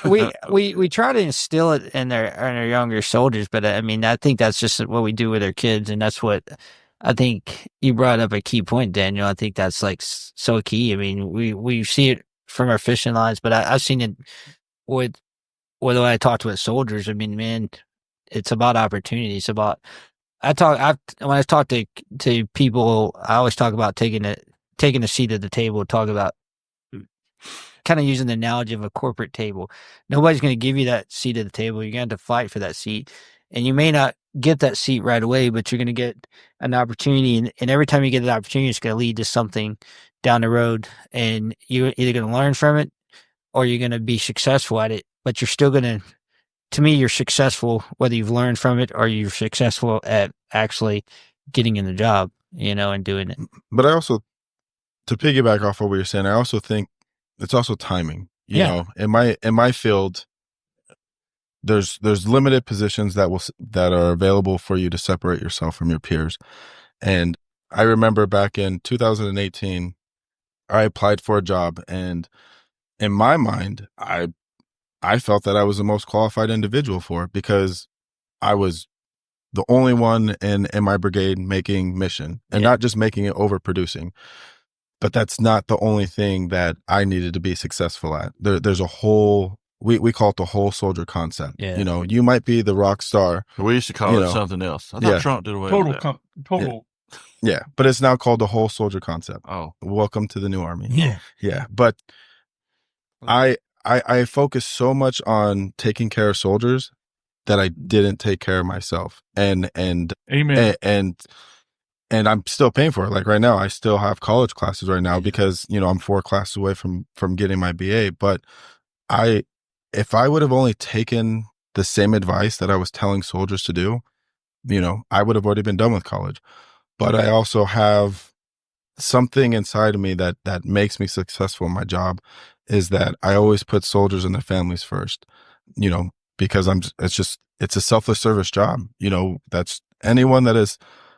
we try to instill it in their younger soldiers. But I mean, I think that's just what we do with our kids, and that's what I think you brought up a key point, Daniel. I think that's like so key. I mean, we see it from our fishing lines, but I've seen it with when I talk with soldiers. I mean, man, it's about opportunities. About when I talk to people, I always talk about taking a seat at the table. Talk about kind of using the analogy of a corporate table. Nobody's going to give you that seat at the table. You're going to have to fight for that seat, and you may not get that seat right away, but you're going to get an opportunity. And every time you get an opportunity, it's going to lead to something down the road, and you're either going to learn from it or you're going to be successful at it. But you're still going to me, you're successful whether you've learned from it or you're successful at actually getting in the job, and doing it. But I also, to piggyback off what we were saying, I also think it's also timing. You know, in my field, there's limited positions that are available for you to separate yourself from your peers. And I remember back in 2018, I applied for a job, and in my mind, I felt that I was the most qualified individual for it because I was the only one in my brigade making mission, and not just making it, overproducing. But that's not the only thing that I needed to be successful at. There's a whole, we call it the whole soldier concept. Yeah. You might be the rock star. We used to call it something else. I thought Trump did away with that. Total. Yeah, but it's now called the whole soldier concept. Oh, Welcome to the new Army. Yeah. But I focused so much on taking care of soldiers that I didn't take care of myself. And Amen. And I'm still paying for it. Like right now, I still have college classes right now because, I'm 4 classes away from getting my BA. But if I would have only taken the same advice that I was telling soldiers to do, I would have already been done with college. But I also have something inside of me that makes me successful in my job, is that I always put soldiers and their families first, because it's a selfless service job. That's anyone that has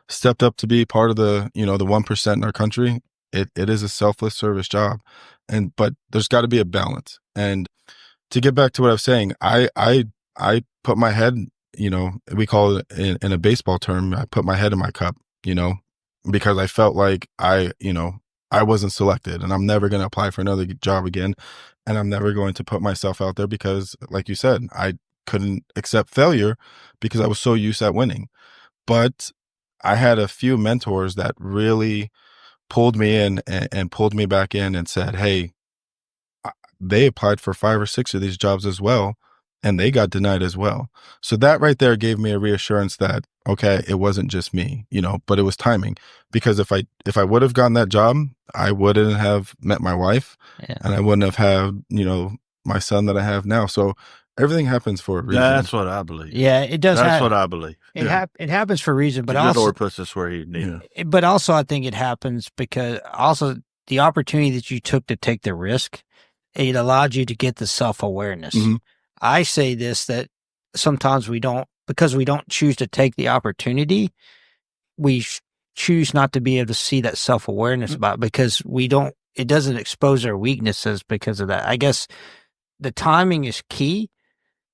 stepped up to be part of the, the 1% in our country. It is a selfless service job. But there's got to be a balance. And to get back to what I was saying, I put my head, we call it in a baseball term, I put my head in my cup, because I felt like I wasn't selected, and I'm never going to apply for another job again. And I'm never going to put myself out there because, like you said, I couldn't accept failure because I was so used at winning. But I had a few mentors that really pulled me in and pulled me back in and said, hey, they applied for 5 or 6 of these jobs as well, and they got denied as well. So that right there gave me a reassurance that, okay, it wasn't just me, but it was timing. Because if I would have gotten that job, I wouldn't have met my wife, and I wouldn't have had, my son that I have now. So everything happens for a reason. That's what I believe. Yeah, it does. That's what I believe. It happens for a reason, but the also Lord puts us where He needs. But also, I think it happens because also the opportunity that you took to take the risk, it allowed you to get the self-awareness. Mm-hmm. I say this, that sometimes because we don't choose to take the opportunity, we choose not to be able to see that self-awareness about it because it doesn't expose our weaknesses because of that. I guess the timing is key,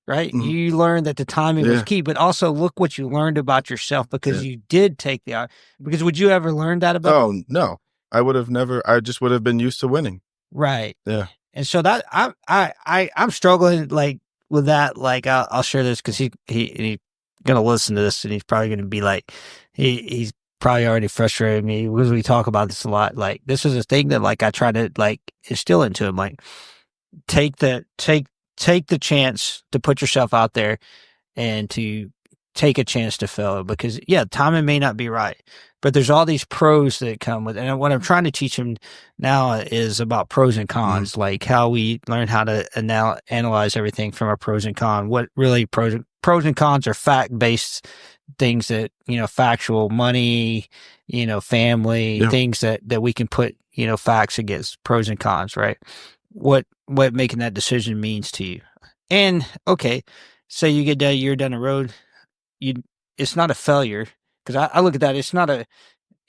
right? Mm-hmm. You learned that the timing was key, but also look what you learned about yourself because you did take because would you ever learn that about? Oh, no, I would have never, I just would have been used to winning. Right. Yeah. And so that I'm struggling like with that. Like I'll share this because he's gonna listen to this and he's probably gonna be like he's probably already frustrated me because we talk about this a lot. Like this is a thing that like I try to like instill into him. Like take the chance to put yourself out there and to take a chance to fail because timing may not be right, but there's all these pros that come with it. And what I'm trying to teach him now is about pros and cons, like how we learn how to analyze everything from our pros and cons. What really pros and cons are fact-based things that, factual, money, family, things that we can put, facts against pros and cons, right? What making that decision means to you. And okay, say you get down, you're down the road, it's not a failure because I look at that. It's not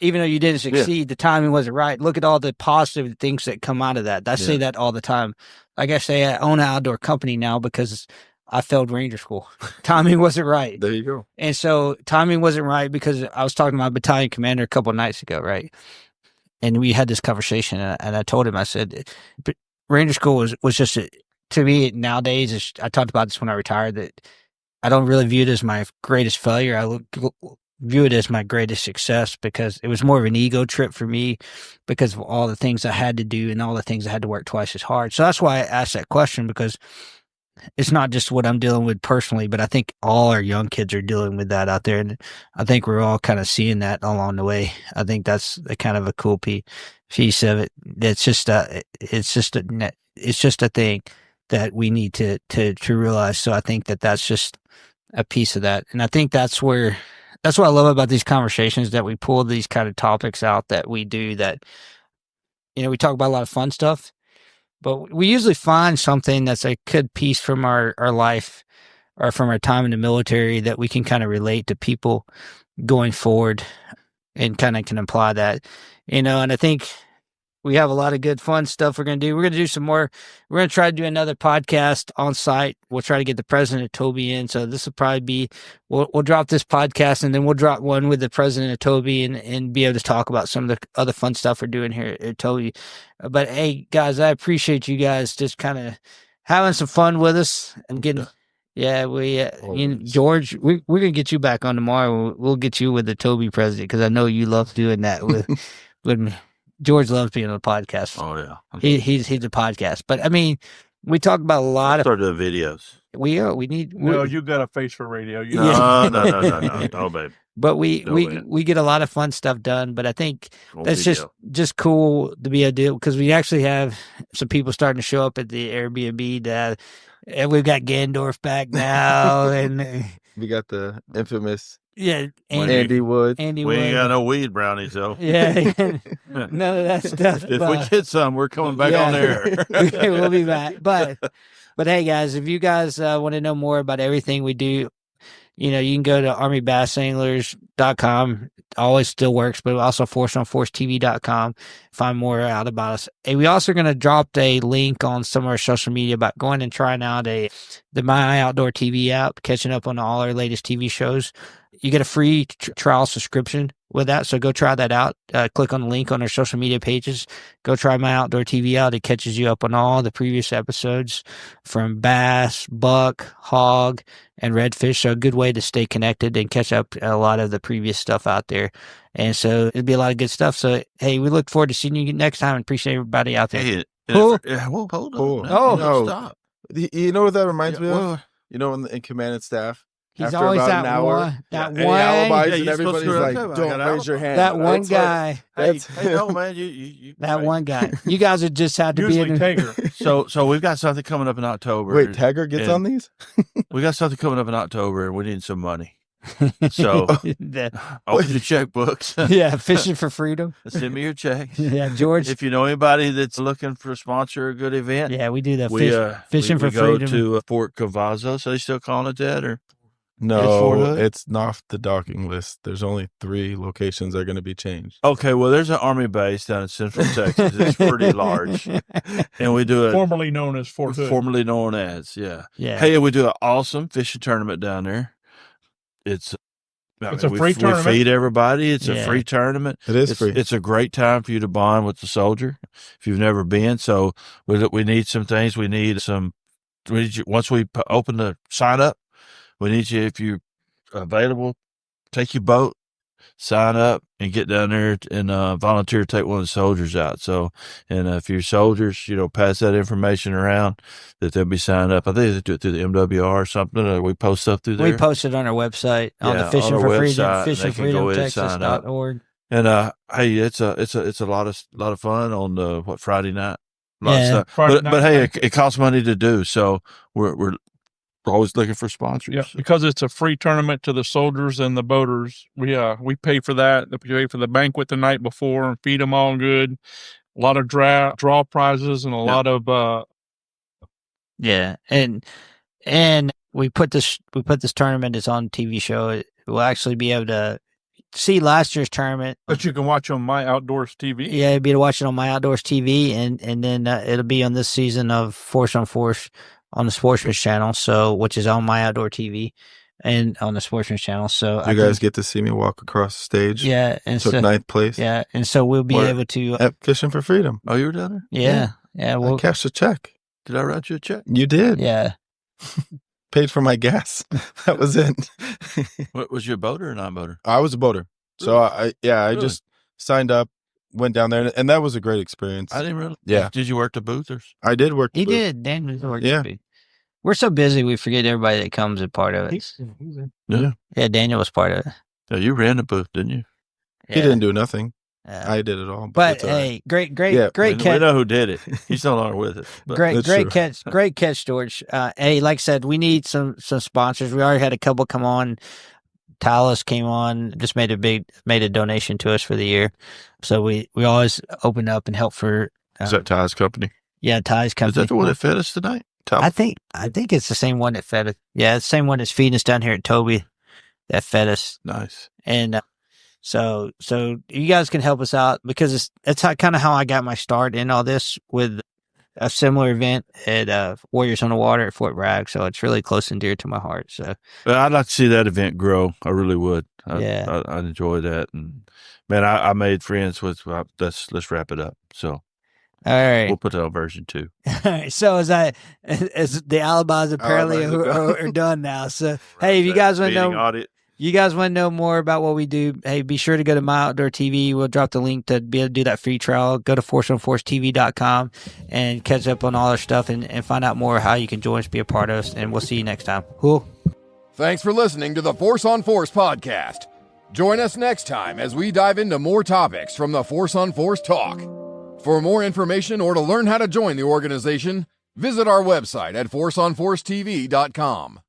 even though you didn't succeed, the timing wasn't right. Look at all the positive things that come out of that. I say that all the time. Like I say, I own an outdoor company now because I failed Ranger School. Timing wasn't right. There you go. And so timing wasn't right because I was talking to my battalion commander a couple of nights ago, right? And we had this conversation, and I told him, I said, Ranger School was just, to me nowadays, I talked about this when I retired, that I don't really view it as my greatest failure. I view it as my greatest success because it was more of an ego trip for me because of all the things I had to do and all the things I had to work twice as hard. So that's why I asked that question, because it's not just what I'm dealing with personally, but I think all our young kids are dealing with that out there. And I think we're all kind of seeing that along the way. I think that's kind of a cool piece of it. It's just a thing that we need to realize. So I think that's just a piece of that. And I think that's what I love about these conversations, that we pull these kind of topics out that we do, that, we talk about a lot of fun stuff, but we usually find something that's a good piece from our life or from our time in the military that we can kind of relate to people going forward and kind of can apply that, and I think we have a lot of good fun stuff we're going to do. We're going to do some more. We're going to try to do another podcast on site. We'll try to get the president of Toby in. So this will probably be, we'll drop this podcast and then we'll drop one with the president of Toby and be able to talk about some of the other fun stuff we're doing here at Toby. But hey, guys, I appreciate you guys just kind of having some fun with us and getting, George, we're going to get you back on tomorrow. We'll get you with the Toby president, because I know you love doing that with me. George loves being on the podcast. Oh yeah, he's a podcast. But I mean, we talk about a lot of. Start doing videos. We need. No, you got a face for radio. No, babe. But we get a lot of fun stuff done. But I think that's just cool to be able to do, because we actually have some people starting to show up at the Airbnb. And we've got Gandorf back now, and we got the infamous. Yeah, Andy Wood. We ain't got no weed brownies though. Yeah, none of that stuff. If we get some, we're coming back on there. We'll be back. But hey, guys, if you guys want to know more about everything we do, you can go to ArmyBassAnglers.com. Always still works, but also ForceOnForceTV.com. Find more out about us. And we also going to drop a link on some of our social media about going and trying out the My Outdoor TV app, catching up on all our latest TV shows. You get a free trial subscription with that, so go try that out. Click on the link on our social media pages. Go try My Outdoor TV out. It catches you up on all the previous episodes from bass, buck, hog, and redfish. So a good way to stay connected and catch up a lot of the previous stuff out there. And so it'll be a lot of good stuff. So, hey, we look forward to seeing you next time and appreciate everybody out there. Hey, hold on. No. Stop. You know what that reminds me of? In command and staff. He's After always about that an hour, one. any alibis, and everybody's like, "Don't raise your hand." That one guy. Hey, no, man, you that one guy. You guys would just have to Usually be in Tager. So we've got something coming up in October. Wait, Tager gets on these? We got something coming up in October, and we need some money. So open the checkbooks. Yeah, fishing for freedom. Send me your checks. Yeah, George. If you know anybody that's looking for a sponsor, a good event. Yeah, we do that. Fishing for we freedom. Go to Fort Cavazo. So they still calling it that, or? No, it's off the docking list. There's only 3 locations that are going to be changed. Okay, well, there's an Army base down in Central Texas. It's pretty large, and we do it formerly known as Fort Hood. Formerly known as, yeah. Hey, we do an awesome fishing tournament down there. It's a free tournament. We feed everybody. It's a free tournament. It is free. It's a great time for you to bond with the soldier if you've never been. So we need some things. Once we open the sign up, we need you, if you're available, take your boat, sign up, and get down there and volunteer to take one of the soldiers out. So, and if you're soldiers, pass that information around that they'll be signed up. I think they do it through the MWR or something. Or we post stuff through there. We post it on our website, on the Fishing for Freedom, FishingFreedomTexas.org. And hey, it's a lot of fun on Friday night. Friday night. But hey, it costs money to do. So we're always looking for sponsors. Yeah, because it's a free tournament to the soldiers and the boaters. We pay for that. We pay for the banquet the night before and feed them all good. A lot of draw prizes and a lot of and we put this tournament is on TV show. We'll actually be able to see last year's tournament. But you can watch on My Outdoors TV. Yeah, it'd be to watch it on My Outdoors TV, and then it'll be on this season of Force on Force on the Sportsman's Channel, so which is on My Outdoor TV and on the Sportsman's Channel. So You guys get to see me walk across the stage. yeah, and Took so 9th place. yeah, and so we'll be Where? able to At Fishing for Freedom. Oh, you were down there? yeah, I well, cashed a check. Did I write you a check? You did. yeah. Paid for my gas. That was it. What, was you a boater or non-boater? I was a boater. So I Really? just signed up, went down there, and that was a great experience. I didn't really. Yeah. Did you work the booth or? I did work. He the booth. did. Dan was working. Yeah. We're so busy we forget everybody that comes and part of it. Yeah. Yeah, Daniel was part of it. Yeah, you ran the booth, didn't you? Yeah. He didn't do nothing. Yeah. I did it all. But it's all right. hey, great Yeah, We catch. know who did it. He's no longer with us. But Great That's true. catch. Great catch, George. Hey, like I said, we need some sponsors. We already had a couple come on. Talos came on, just made a donation to us for the year. So we always open up and help for is that Ty's company? Ty's Is company. that the one that fed us tonight? I think it's the same one that fed us. Yeah, it's the same one that's feeding us down here at Toby that fed us. Nice. And so you guys can help us out because it's kind of how I got my start in all this with a similar event at Warriors on the Water at Fort Bragg. So it's really close and dear to my heart. So But I'd like to see that event grow. I really would. Yeah. I enjoy that. And man, I made friends with. Let's wrap it up. So all right. we'll put that on version 2. All right. So as the alibis apparently Alibis are done now. So hey, if you guys want to Meeting know. audit. You guys want to know more about what we do? Hey, be sure to go to My Outdoor TV. We'll drop the link to be able to do that free trial. Go to forceonforcetv.com and catch up on all our stuff and find out more how you can join us, be a part of us, and we'll see you next time. Cool. Thanks for listening to the Force on Force podcast. Join us next time as we dive into more topics from the Force on Force talk. For more information or to learn how to join the organization, visit our website at forceonforcetv.com.